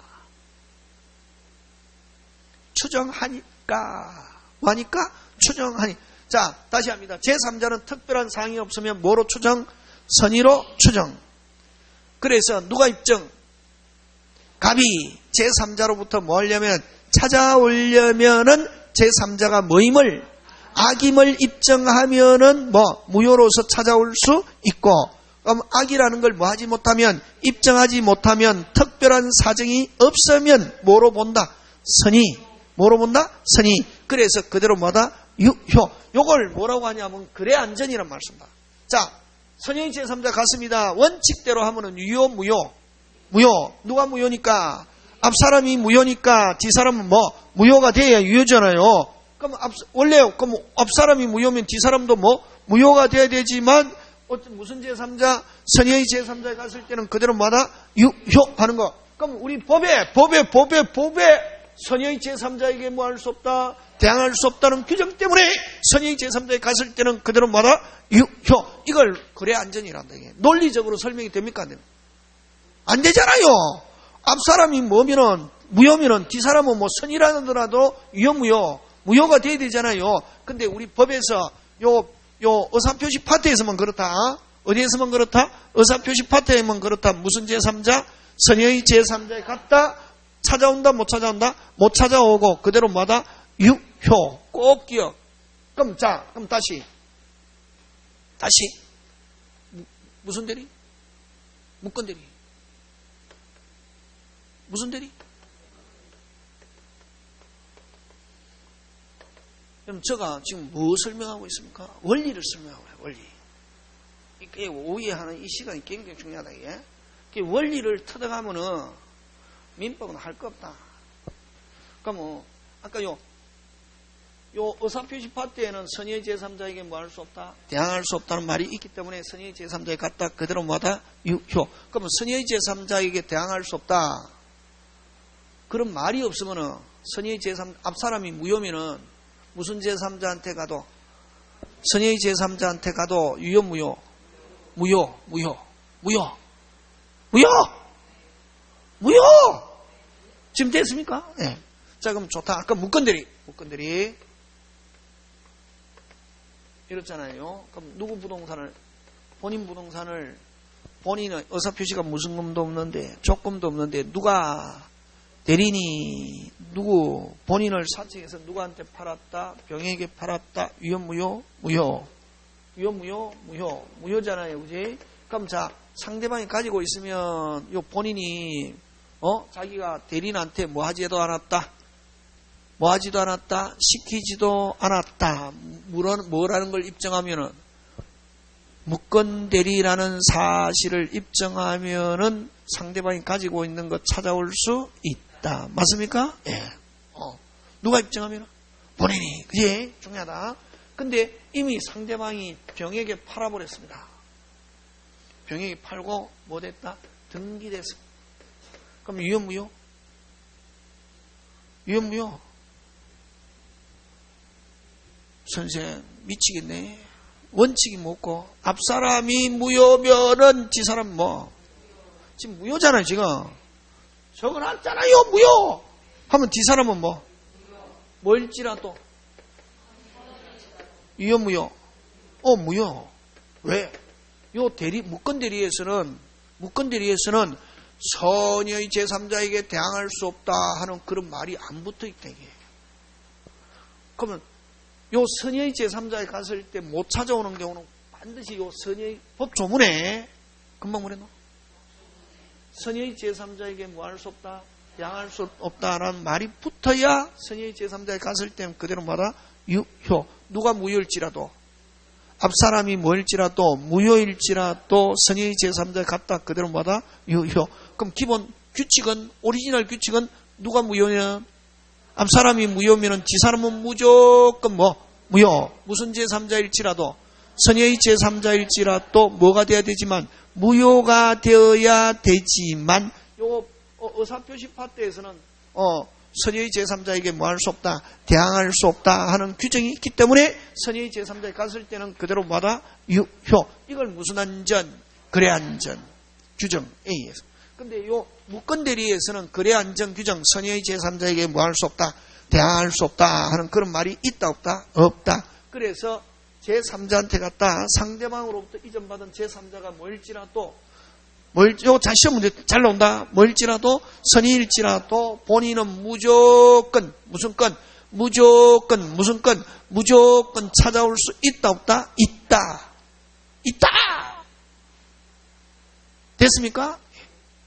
Speaker 1: 추정하니까. 뭐하니까? 추정하니. 자, 다시 합니다. 제3자는 특별한 사항이 없으면 뭐로 추정? 선의로 추정. 그래서 누가 입증? 갑이 제3자로부터 뭐 하려면 찾아오려면은 제3자가 뭐임을 악임을 입증하면은 뭐 무효로서 찾아올 수 있고 그럼 악이라는 걸 뭐 하지 못하면 입증하지 못하면 특별한 사정이 없으면 뭐로 본다? 선의. 뭐로 본다? 선의. 그래서 그대로 뭐다? 유효. 요걸 뭐라고 하냐면 거래 안전이란 말씀이다. 자, 선의 제3자 같습니다. 원칙대로 하면은 유효, 무효. 누가 무효니까? 앞사람이 무효니까 뒷사람은 뭐 무효가 돼야 유효잖아요. 그럼 그럼 앞사람이 무효면 뒷사람도 뭐 무효가 돼야 되지만 무슨 제3자? 선의의 제3자에 갔을 때는 그대로 뭐다? 유효하는 거. 그럼 우리 법에 선의의 제3자에게 뭐 할 수 없다? 대항할 수 없다는 규정 때문에 선의의 제3자에 갔을 때는 그대로 뭐다? 유효. 이걸 거래 안전이란다. 이게 논리적으로 설명이 됩니까? 안 됩니까? 안 되잖아요. 앞사람이 뭐면은 무효면은 뒷사람은 뭐 선이라더라도 무효가 돼야 되잖아요. 근데 우리 법에서 요 의사표시 파트에서만 그렇다. 어디에서만 그렇다? 의사표시 파트에만 그렇다. 무슨 제3자? 선의의 제3자에 갔다. 찾아온다, 못 찾아온다? 못 찾아오고 그대로 뭐다? 유효. 꼭 기억. 그럼 다시 무슨 대리? 무건 대리. 무슨 대리? 그럼 제가 지금 뭐 설명하고 있습니까? 원리를 설명하고 있어요. 원리. 이게 오해하는 이 시간이 굉장히 중요하다. 이게 원리를 터득하면은 민법은 할 거 없다. 그러니까 뭐 아까 요 의사표시 파트에는 선의의 제3자에게 뭐 할 수 없다? 대항할 수 없다는 말이 있기 때문에 선의의 제3자에 갔다 그대로 뭐다? 유효. 그러면 선의의 제3자에게 대항할 수 없다. 그런 말이 없으면은 선의의 제3 앞사람이 무효면은 무슨 제3자한테 가도 선의의 제3자한테 가도 유효 무효. 지금 됐습니까? 네. 자, 그럼 좋다. 아까 무건대리 이렇잖아요. 그럼 누구 부동산을 본인 부동산을 본인은 의사표시가 무슨 금도 없는데 조금도 없는데 누가 대리니 누구 본인을 사칭해서 누구한테 팔았다? 병에게 팔았다? 유효 무효잖아요. 그지? 그럼 자 상대방이 가지고 있으면 요 본인이 자기가 대리인한테 뭐 하지도 않았다. 뭐 하지도 않았다. 시키지도 않았다. 뭐라는 걸 입증하면은 무건대리라는 사실을 입증하면은 상대방이 가지고 있는 것 찾아올 수 있다. 맞습니까? 예. 누가 입증하면? 본인이. 그지? 중요하다. 근데 이미 상대방이 병에게 팔아버렸습니다. 병에게 팔고 뭐 됐다? 등기됐습니다. 그럼 유효무효? 유효무효? 선생 미치겠네. 원칙이 뭐고? 앞사람이 무효면은 지사람 뭐? 지금 무효잖아요 지금. 적어놨잖아요 무효! 하면 뒤사람은 뭐? 뭘지라도 유효무효? 무효. 왜? 요 무건대리에서는 선의의 제3자에게 대항할 수 없다 하는 그런 말이 안 붙어 있다 이게. 그러면 요 선의의 제3자에 갔을 때 못 찾아오는 경우는 반드시 요 선의의 법조문에 금방 뭐랬노? 선의의 제3자에게 뭐 할 수 없다? 대항할 수 없다라는 말이 붙어야 선의의 제3자에 갔을 때는 그대로 뭐다? 유효. 누가 무효일지라도 앞사람이 뭐일지라도 무효일지라도 선의의 제3자에 갔다 그대로 뭐다? 유효. 그럼 기본 규칙은 오리지널 규칙은 누가 무효냐? 앞사람이 무효면은 뒤사람은 무조건 무효. 무슨 제3자일지라도 선의의 제3자일지라도 뭐가 돼야 되지만 무효가 되어야 되지만 요 의사표시 파트에서는 선의의 제3자에게 뭐 할 수 없다, 대항할 수 없다 하는 규정이 있기 때문에 선의의 제3자에 갔을 때는 그대로 뭐다? 유효. 이걸 무슨 안전? 거래안전 규정 A에서. 근데 요 무건대리에서는 거래안전 규정 선의의 제3자에게 뭐 할 수 없다, 대항할 수 없다 하는 그런 말이 있다 없다? 없다. 그래서 제3자한테 갔다 상대방으로부터 이전받은 제3자가 뭐일지라도 요 시험 문제 잘 나온다. 뭐일지라도 선의일지라도 본인은 무조건 무슨 건? 무조건 찾아올 수 있다 없다? 있다. 됐습니까?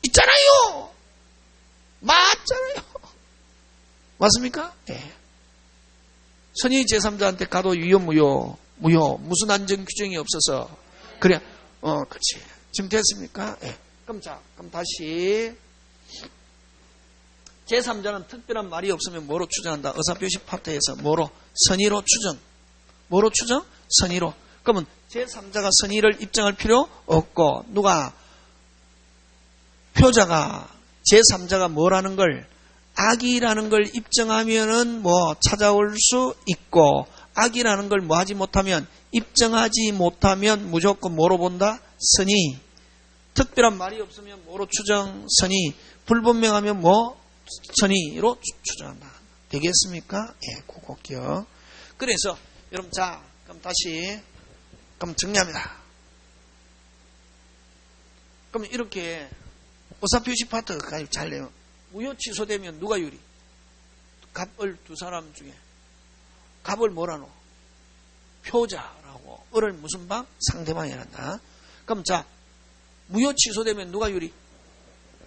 Speaker 1: 있잖아요. 맞잖아요. 맞습니까? 네. 선의 제3자한테 가도 유효. 무슨 안전 규정이 없어서. 그래. 그렇지. 지금 됐습니까? 네. 그럼 다시. 제3자는 특별한 말이 없으면 뭐로 추정한다? 의사표시 파트에서 뭐로? 선의로 추정. 뭐로 추정? 선의로. 그러면 제3자가 선의를 입증할 필요 없고, 표자가, 제3자가 뭐라는 걸, 악이라는 걸 입증하면은 찾아올 수 있고, 악이라는 걸 하지 못하면, 입증하지 못하면 무조건 뭐로 본다? 선의. 특별한 말이 없으면 뭐로 추정? 선의. 불분명하면 선의로 추정한다. 되겠습니까? 예, 그거 기억. 그래서, 여러분, 그럼 다시, 정리합니다. 그럼 이렇게, 의사표시 파트가 잘 내요. 무효 취소되면 누가 유리? 갑을 두 사람 중에. 갑을 뭐라노? 표자라고. 을을 무슨 방? 상대방이란다. 그럼 무효 취소되면 누가 유리?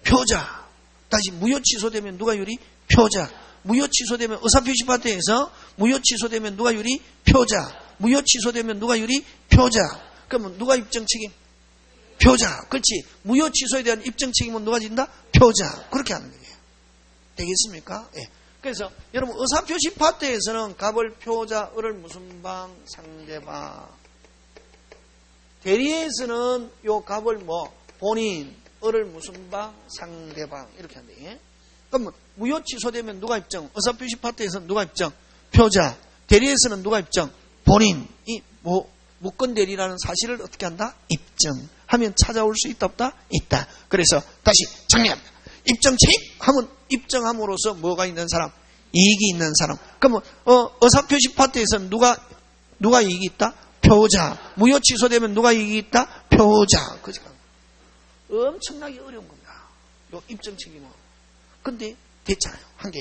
Speaker 1: 표자. 다시 무효 취소되면 누가 유리? 표자. 무효 취소되면 의사표시 파트에서 무효 취소되면 누가 유리? 표자. 무효 취소되면 누가 유리? 표자. 그러면 누가 입증 책임? 표자. 그렇지. 무효 취소에 대한 입증 책임은 누가 진다? 표자. 그렇게 하는 거예요. 되겠습니까? 예. 그래서 여러분 의사표시 파트에서는 갑을 표자, 을을 무슨 방? 상대방. 대리에서는 요 갑을 본인, 을을 무슨 방? 상대방. 이렇게 한대. 그러면 무효 취소되면 누가 입증? 의사표시 파트에서는 누가 입증? 표자. 대리에서는 누가 입증? 본인이 무건대리라는 사실을 어떻게 한다? 입증하면 찾아올 수 있다 없다? 있다. 그래서 다시 정리합니다. 입증 책임 하면 입증함으로써 뭐가 있는 사람? 이익이 있는 사람. 그러면 의사표시 파트에서는 누가 이익이 있다? 표자. 무효 취소되면 누가 이익이 있다? 표자. 그죠? 엄청나게 어려운 겁니다. 요 입증 책임은. 근데 됐잖아요. 한 개.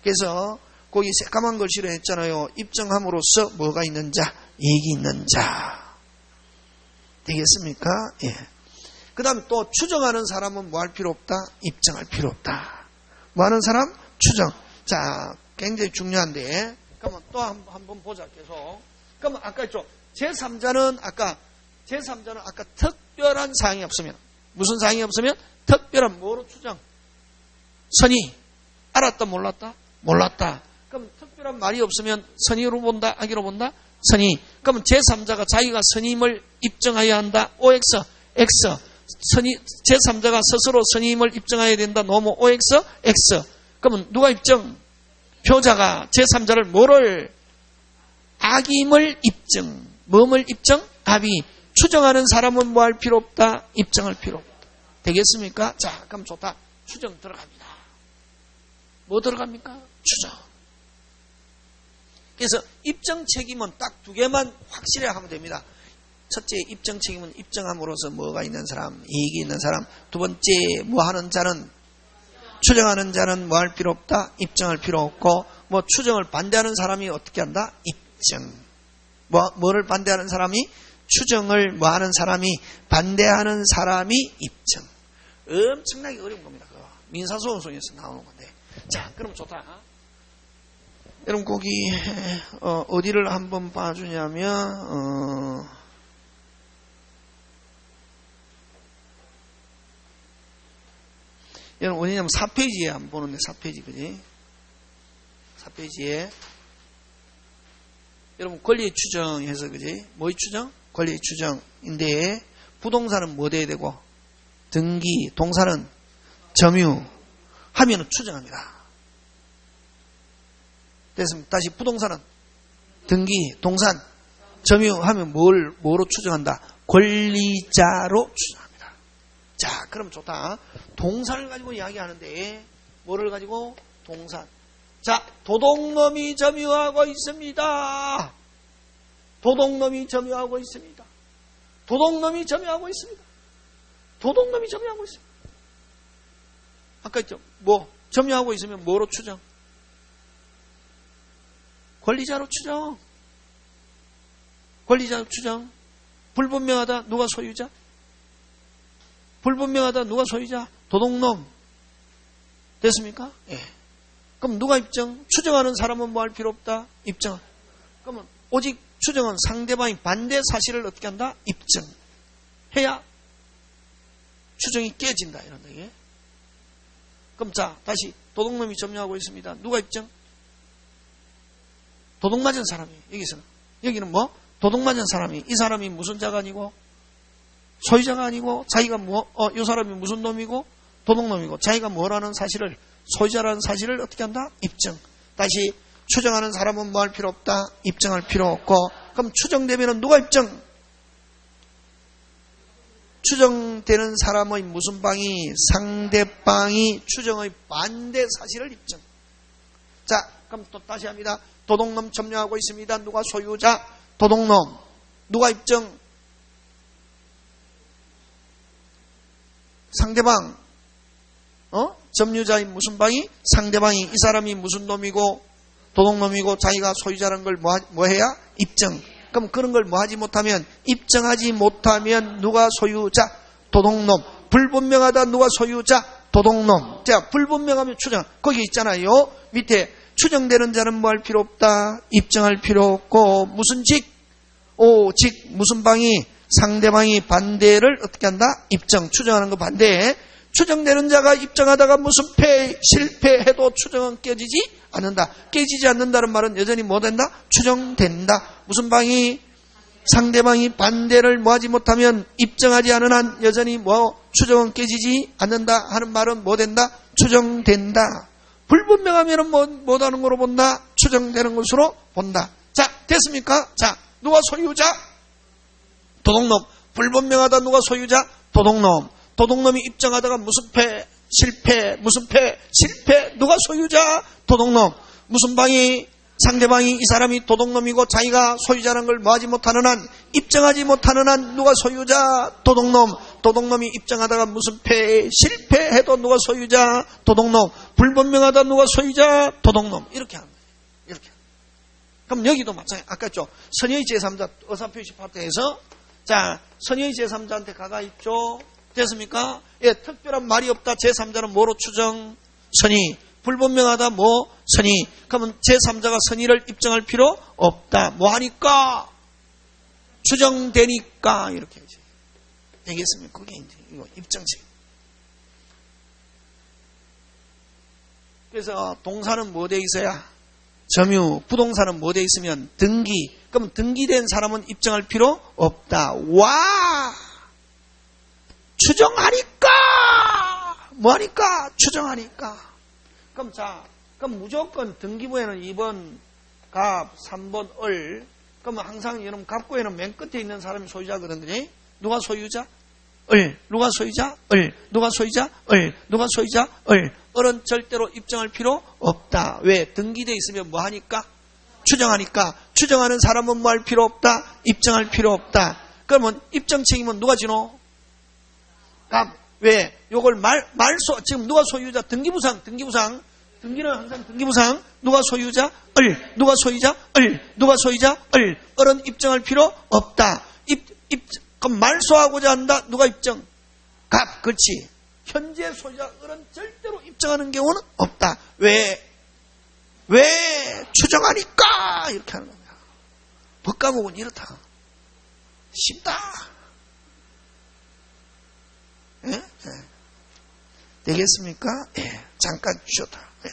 Speaker 1: 그래서 거기 새까만 글씨로 했잖아요. 입증함으로써 뭐가 있는 자? 이익이 있는 자. 되겠습니까? 예. 그 그 다음에 또 추정하는 사람은 뭐 할 필요 없다? 입증할 필요 없다. 뭐 하는 사람? 추정. 자, 굉장히 중요한데. 그러면 또 한번 보자, 계속. 그러면 아까 했죠. 제3자는 아까 특별한 사항이 없으면, 무슨 사항이 없으면? 특별한 뭐로 추정? 선의. 알았다, 몰랐다? 몰랐다. 그럼 특별한 말이 없으면 선의로 본다, 악의로 본다? 선의. 그러면 제3자가 자기가 선임을 입증하여야 한다. OX, X. 제3자가 스스로 선임을 입증해야 된다. 노모 OX, X. 그러면 누가 입증? 표자가 제3자를 뭐를? 악임을 입증. 뭐를 입증? 합의. 추정하는 사람은 뭐 할 필요 없다? 입증할 필요 없다. 되겠습니까? 자, 그럼 좋다. 추정 들어갑니다. 뭐 들어갑니까? 추정. 그래서 입증 책임은 딱 두 개만 확실히 하면 됩니다. 첫째, 입증 책임은 입증함으로써 뭐가 있는 사람, 이익이 있는 사람. 두 번째, 뭐 하는 자는, 추정하는 자는 뭐 할 필요 없다? 입증할 필요 없고, 뭐 추정을 반대하는 사람이 어떻게 한다? 입증. 뭐를 반대하는 사람이? 추정을 뭐 하는 사람이? 반대하는 사람이 입증. 엄청나게 어려운 겁니다. 그거. 민사소송에서 나오는 건데. 자, 그럼 좋다. 여러분, 거기, 어디를 한번 봐주냐면, 여러분, 어디냐면 4페이지에 한번 보는데, 4페이지, 그지? 4페이지에. 여러분, 권리의 추정해서, 그지? 뭐의 추정? 권리의 추정인데, 부동산은 뭐 돼야 되고, 등기, 동사는 점유, 하면은 추정합니다. 됐습니다. 다시 부동산은 등기, 동산, 점유하면 뭐로 추정한다? 권리자로 추정합니다. 자, 그럼 좋다. 동산을 가지고 이야기하는데 뭐를 가지고? 동산. 자, 도둑놈이 점유하고 있습니다. 도둑놈이 점유하고 있습니다. 도둑놈이 점유하고 있습니다. 도둑놈이 점유하고 있습니다. 아까 했죠. 뭐 점유하고 있으면 뭐로 추정? 권리자로 추정. 권리자로 추정. 불분명하다. 누가 소유자? 불분명하다. 누가 소유자? 도둑놈. 됐습니까? 예. 그럼 누가 입증? 추정하는 사람은 뭐 할 필요 없다? 입증. 그러면 오직 추정은 상대방이 반대 사실을 어떻게 한다? 입증해야 추정이 깨진다. 이런 얘기. 그럼 자, 다시 도둑놈이 점유하고 있습니다. 누가 입증? 도둑 맞은 사람이. 여기는 뭐? 도둑 맞은 사람이. 이 사람이 무슨 자가 아니고? 소유자가 아니고, 자기가 이 사람이 무슨 놈이고? 도둑놈이고, 자기가 뭐라는 사실을, 소유자라는 사실을 어떻게 한다? 입증. 다시, 추정하는 사람은 뭐 할 필요 없다? 입증할 필요 없고, 그럼 추정되면은 누가 입증? 추정되는 사람의 무슨 방이? 상대방이 추정의 반대 사실을 입증. 자, 그럼 또 다시 합니다. 도둑놈 점유하고 있습니다. 누가 소유자? 도둑놈. 누가 입증? 상대방. 점유자인 무슨 방이? 상대방이. 이 사람이 무슨 놈이고 도둑놈이고 자기가 소유자라는 걸 뭐 해야? 입증. 그럼 그런 걸 뭐 하지 못하면? 입증하지 못하면 누가 소유자? 도둑놈. 불분명하다. 누가 소유자? 도둑놈. 자, 불분명하면 추정. 거기 있잖아요. 밑에 추정되는 자는 뭐 할 필요 없다? 입증할 필요 없고, 무슨 직? 무슨 방이? 상대방이 반대를 어떻게 한다? 입증. 추정하는 거 반대. 추정되는 자가 입증하다가 무슨 실패해도 추정은 깨지지 않는다. 깨지지 않는다는 말은 여전히 뭐 된다? 추정된다. 무슨 방이? 상대방이 반대를 뭐 하지 못하면 입증하지 않은 한 여전히 뭐 추정은 깨지지 않는다 하는 말은 뭐 된다? 추정된다. 불분명하면 못하는 거로 본다? 추정되는 것으로 본다. 자, 됐습니까? 자, 누가 소유자? 도둑놈. 불분명하다. 누가 소유자? 도둑놈. 도둑놈이 입증하다가 무슨 실패. 누가 소유자? 도둑놈. 무슨 방이? 상대방이 이 사람이 도둑놈이고 자기가 소유자라는 걸 뭐 하지 못하는 한, 입증하지 못하는 한 누가 소유자? 도둑놈. 도둑놈이 입증하다가 무슨 실패해도 누가 소유자? 도둑놈. 불분명하다. 누가 소유자? 도둑놈. 이렇게 하는 거예요. 이렇게. 그럼 여기도 마찬가지. 아까 했죠. 선의의 제3자 의사표시 파트에서 자, 선의의 제3자한테 가가 있죠. 됐습니까? 예, 특별한 말이 없다. 제3자는 뭐로 추정? 선의. 불분명하다. 뭐? 선의. 그러면 제3자가 선의를 입증할 필요 없다. 뭐 하니까? 추정되니까. 이렇게 하지. 되겠습니까? 그게 이제 이거 입증식. 그래서 동사는 뭐 돼 있어야? 점유. 부동사는 뭐 돼 있으면? 등기. 그럼 등기된 사람은 입증할 필요 없다. 와! 추정하니까! 뭐 하니까? 추정하니까. 그럼 자, 그럼 무조건 등기부에는 2번 갑, 3번 을. 그러면 항상 여러분 갑구에는 맨 끝에 있는 사람이 소유자거든요. 누가 소유자? 을. 누가 소유자? 을. 누가 소유자? 을. 누가 소유자? 을. 을은 절대로 입증할 필요 없다. 왜? 등기되어 있으면 뭐 하니까? 추정하니까. 추정하는 사람은 뭐 할 필요 없다? 입증할 필요 없다. 그러면 입증 책임은 누가 지노? 갑. 왜? 요걸 말소, 지금 누가 소유자? 등기부상. 등기는 항상 등기부상. 누가 소유자? 을. 누가 소유자? 을. 누가 소유자? 을. 을은 입증할 필요 없다. 그럼 말소하고자 한다. 누가 입증? 갑. 그렇지. 현재 소유자 을은 절대로 입증하는 경우는 없다. 왜? 추정하니까 이렇게 하는 거야. 법과목은 이렇다. 쉽다. 예? 예. 되겠습니까? 예. 잠깐 쉬었다. 예.